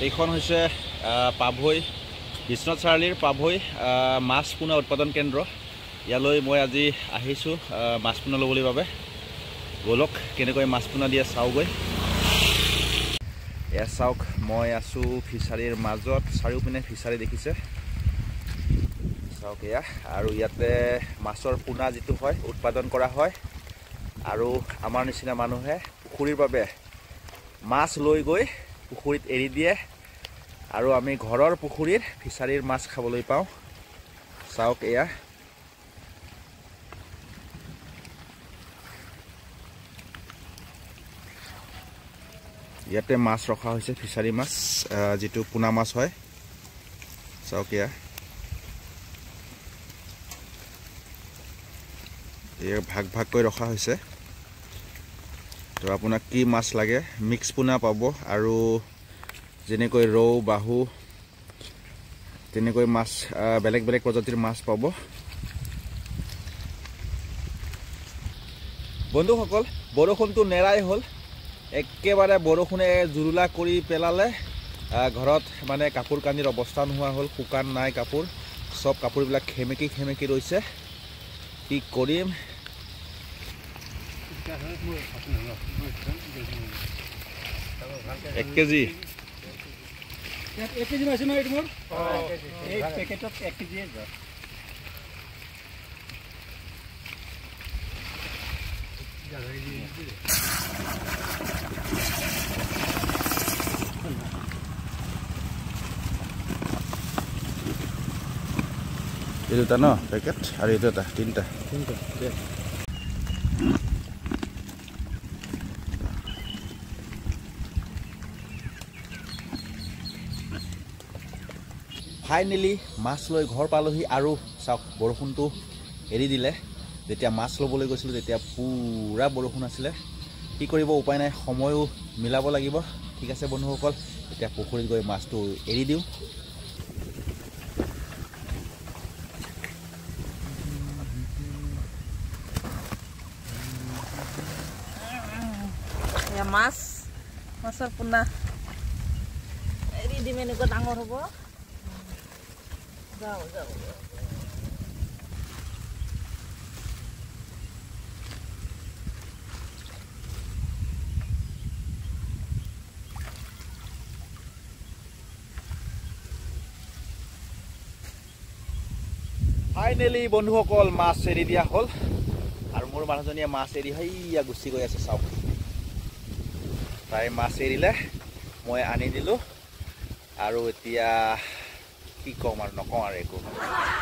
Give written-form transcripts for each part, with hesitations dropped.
এইখন হৈছে পাভৈ বিশ্বনাথ চাৰিআলিৰ পাভৈ মাছ পোনা উৎপাদন কেন্দ্ৰ। ইয়ালৈ মই আজি আহিছোঁ মাছ পোনা ল'বলৈ বাবে। বলক কেনেকৈ মাছ পোনা দিয়ে চাওঁগৈ। এয়া চাওক, মই আছোঁ ফিচাৰীৰ মাজত। চাৰিওপিনে ফিচাৰী দেখিছে, চাওক এয়া। আৰু ইয়াতে মাছৰ পোনা যিটো হয় উৎপাদন কৰা হয়, আৰু আমাৰ নিচিনা মানুহে পুখুৰীৰ বাবে মাছ লৈ গৈ পুখুৰীত এৰি দিয়ে, আৰু আমি ঘৰৰ পুখুৰীৰ ফিচাৰীৰ মাছ খাবলৈ পাওঁ। চাওক এয়া। ইয়াতে মাছ ৰখা হৈছে, ফিচাৰী মাছ, যিটো পোনা মাছ হয়। চাওক এয়া। এয়া ভাগ ভাগকৈ ৰখা হৈছে। তো আপোনাক কি মাছ লাগে, মিক্স পোনা পাব, আৰু যেনেকৈ ৰৌ বাহু তেনেকৈ মাছ বেলেগ বেলেগ প্ৰজাতিৰ মাছ পাব। বন্ধুসকল, বৰষুণটো নেৰাই হ'ল। একেবাৰে বৰষুণে জুৰুলা কৰি পেলালে। ঘৰত মানে কাপোৰ কানিৰ অৱস্থা নোহোৱা হ'ল, শুকান নাই কাপোৰ, চব কাপোৰবিলাক খেমেকি খেমেকি ৰৈছে। কি কৰিম? 1 কেজি মাছ ন? এইটো মোৰ এই পেকেটত 1 কেজি আছে। এই দুটা ন পেকেট, আৰু এইটো এটা, তিনিটা। ফাইনেলি মাছ লৈ ঘৰ পালোহি। আৰু চাওক, বৰষুণটো এৰি দিলে। যেতিয়া মাছ ল'বলৈ গৈছিলোঁ তেতিয়া পূৰা বৰষুণ আছিলে। কি কৰিব, উপায় নাই, সময়ো মিলাব লাগিব। ঠিক আছে বন্ধুসকল, এতিয়া পুখুৰীত গৈ মাছটো এৰি দিওঁ। মাছৰ পোনা এৰি দিম, এনেকুৱা ডাঙৰ হ'ব। যাওঁ যাওঁ। ফাইনেলি বন্ধুসকল, মাছ এৰি দিয়া হ'ল। আৰু মোৰ মানুহজনীয়ে মাছ এৰি সেইয়া গুচি গৈ আছে, চাওক। তাই মাছ এৰিলে, মই আনি দিলোঁ। আৰু এতিয়া কি ক'ম আৰু, নকওঁ আৰু একো।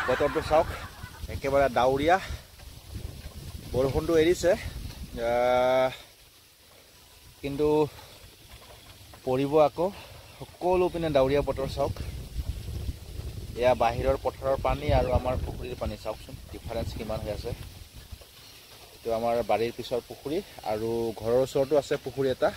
বতৰটো চাওক, একেবাৰে ডাৱৰীয়া। বৰষুণটো এৰিছে, কিন্তু পৰিব আকৌ। সকলো পিনে ডাৱৰীয়া বতৰ। চাওক, এয়া বাহিৰৰ পথাৰৰ পানী আৰু আমাৰ পুখুৰীৰ পানী। চাওকচোন ডিফাৰেঞ্চ কিমান হৈ আছে। এইটো আমাৰ বাৰীৰ পিছৰ পুখুৰী, আৰু ঘৰৰ ওচৰতো আছে পুখুৰী এটা।